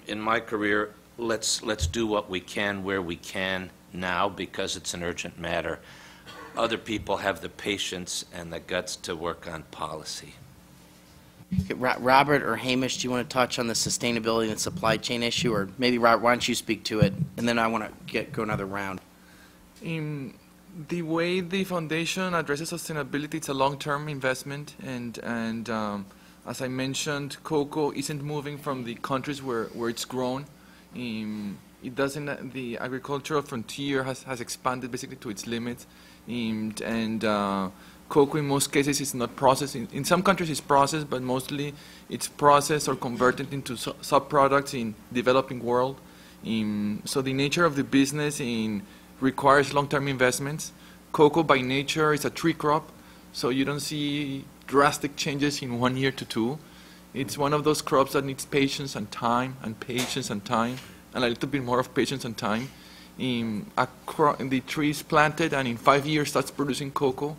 in my career, let's do what we can where we can now because it's an urgent matter. Other people have the patience and the guts to work on policy. Okay, Robert or Hamish, do you want to touch on the sustainability and supply chain issue, or maybe Robert, why don't you speak to it, and then I want to go another round. The way the foundation addresses sustainability, it's a long-term investment, and as I mentioned, cocoa isn't moving from the countries where it's grown. It doesn't. The agricultural frontier has expanded basically to its limits, and cocoa in most cases is not processed. In some countries it's processed, but mostly it's processed or converted into sub-products in developing world. So the nature of the business requires long-term investments. Cocoa by nature is a tree crop, so you don't see drastic changes in 1 year to 2. It's one of those crops that needs patience and time, and patience and time, and a little bit more of patience and time. The tree is planted, and in 5 years starts producing cocoa,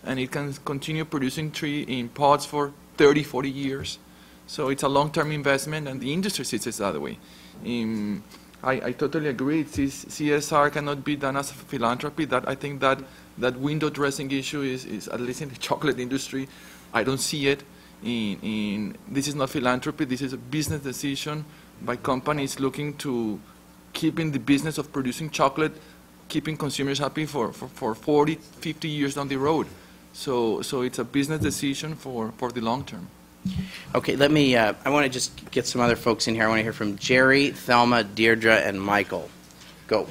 and it can continue producing tree in pods for 30, 40 years. So it's a long-term investment, and the industry sees it that way. I totally agree. CSR cannot be done as philanthropy. I think that window dressing issue is, at least in the chocolate industry, I don't see it. This is not philanthropy. This is a business decision by companies looking to keep in the business of producing chocolate, keeping consumers happy for 40, 50 years down the road. So it's a business decision for the long term. Okay, let me, I want to just get some other folks in here. I want to hear from Jerry, Thelma, Deirdre, and Michael. Go.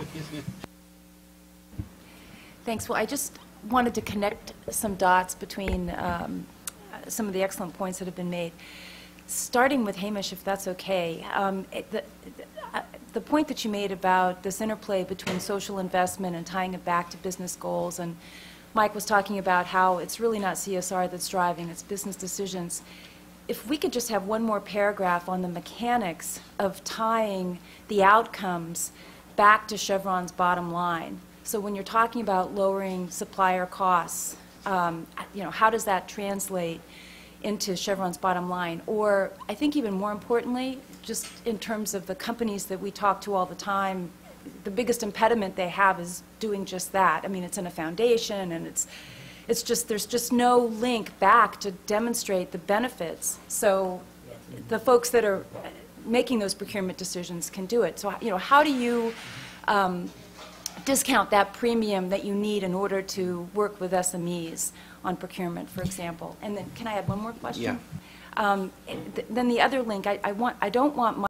Thanks. Well, I just wanted to connect some dots between some of the excellent points that have been made. Starting with Hamish, if that's okay, the point that you made about this interplay between social investment and tying it back to business goals, and Mike was talking about how it's really not CSR that's driving, it's business decisions. If we could just have one more paragraph on the mechanics of tying the outcomes back to Chevron's bottom line. So when you're talking about lowering supplier costs, how does that translate into Chevron's bottom line? Or I think even more importantly, just in terms of the companies that we talk to all the time, the biggest impediment they have is doing just that. I mean, it's in a foundation, and it's just, there's just no link back to demonstrate the benefits. So the folks that are making those procurement decisions can do it. So, how do you discount that premium that you need in order to work with SMEs on procurement, for example? And then, can I add one more question? Yeah. Then the other link, I don't want